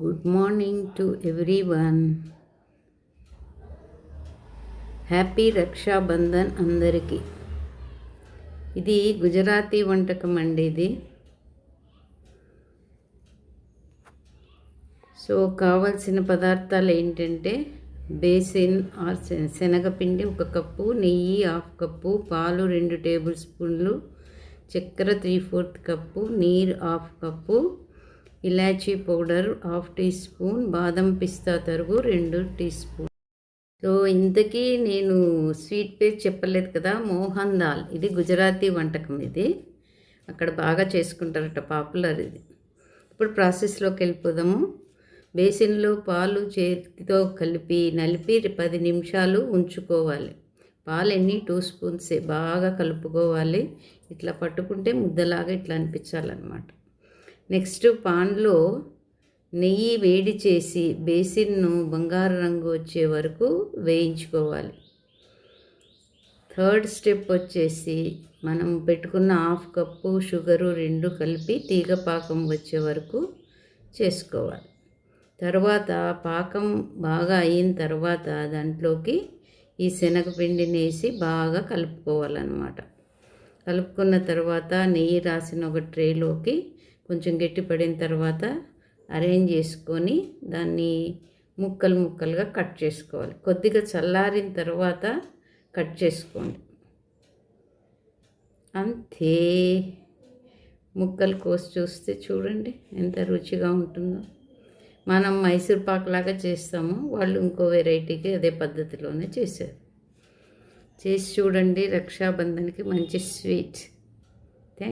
Good morning to everyone. Happy Raksha Bandhan అందరికీ. ఇది గుజరాతీ వంటకం అండి. ఇది సో కావాల్సిన పదార్థాలు ఏంటంటే బేసిన్ ఆర్ శనగపిండి 1 కప్పు, నెయ్యి 1/2 కప్పు, పాలు 2 టేబుల్ స్పూన్లు, చక్కెర 3/4 కప్పు, నీరు 1/2 కప్పు, ఇలాచీ పౌడర్ 1/2 టీ స్పూన్, బాదం పిస్తా తరుగు 2 టీ స్పూన్. సో ఇంతకీ నేను స్వీట్ పేరు చెప్పలేదు కదా, మోహన్ దాల్. ఇది గుజరాతీ వంటకం. ఇది అక్కడ బాగా చేసుకుంటారట, పాపులర్ ఇది. ఇప్పుడు ప్రాసెస్లోకి వెళ్ళిపోదాము. బేసిన్లో పాలు చేతితో కలిపి నలిపి 10 నిమిషాలు ఉంచుకోవాలి. పాలు 2 స్పూన్సే. బాగా కలుపుకోవాలి. ఇట్లా పట్టుకుంటే ముద్దలాగా ఇట్లా అనిపించాలన్నమాట. నెక్స్ట్ పాన్లో నెయ్యి వేడి చేసి బేసిన్ను బంగారు రంగు వచ్చే వరకు వేయించుకోవాలి. థర్డ్ స్టెప్ వచ్చేసి మనం పెట్టుకున్న 1/2 కప్పు షుగరు 2 కలిపి తీగ పాకం వచ్చే వరకు చేసుకోవాలి. తర్వాత పాకం బాగా అయిన తర్వాత దాంట్లోకి ఈ శనగపిండిని వేసి బాగా కలుపుకోవాలన్నమాట. కలుపుకున్న తర్వాత నెయ్యి రాసిన ఒక ట్రేలోకి కొంచెం గట్టిపడిన తర్వాత అరేంజ్ చేసుకొని దాన్ని ముక్కలుగా కట్ చేసుకోవాలి. కొద్దిగా చల్లారిన తర్వాత కట్ చేసుకోండి. అంతే. ముక్కలు కోసి చూస్తే చూడండి ఎంత రుచిగా ఉంటుందో. మనం మైసూర్ పాక్ లాగా చేస్తాము, వాళ్ళు ఇంకో వెరైటీకి అదే పద్ధతిలోనే చేశారు. చేసి చూడండి. రక్షాబంధన్కి మంచి స్వీట్.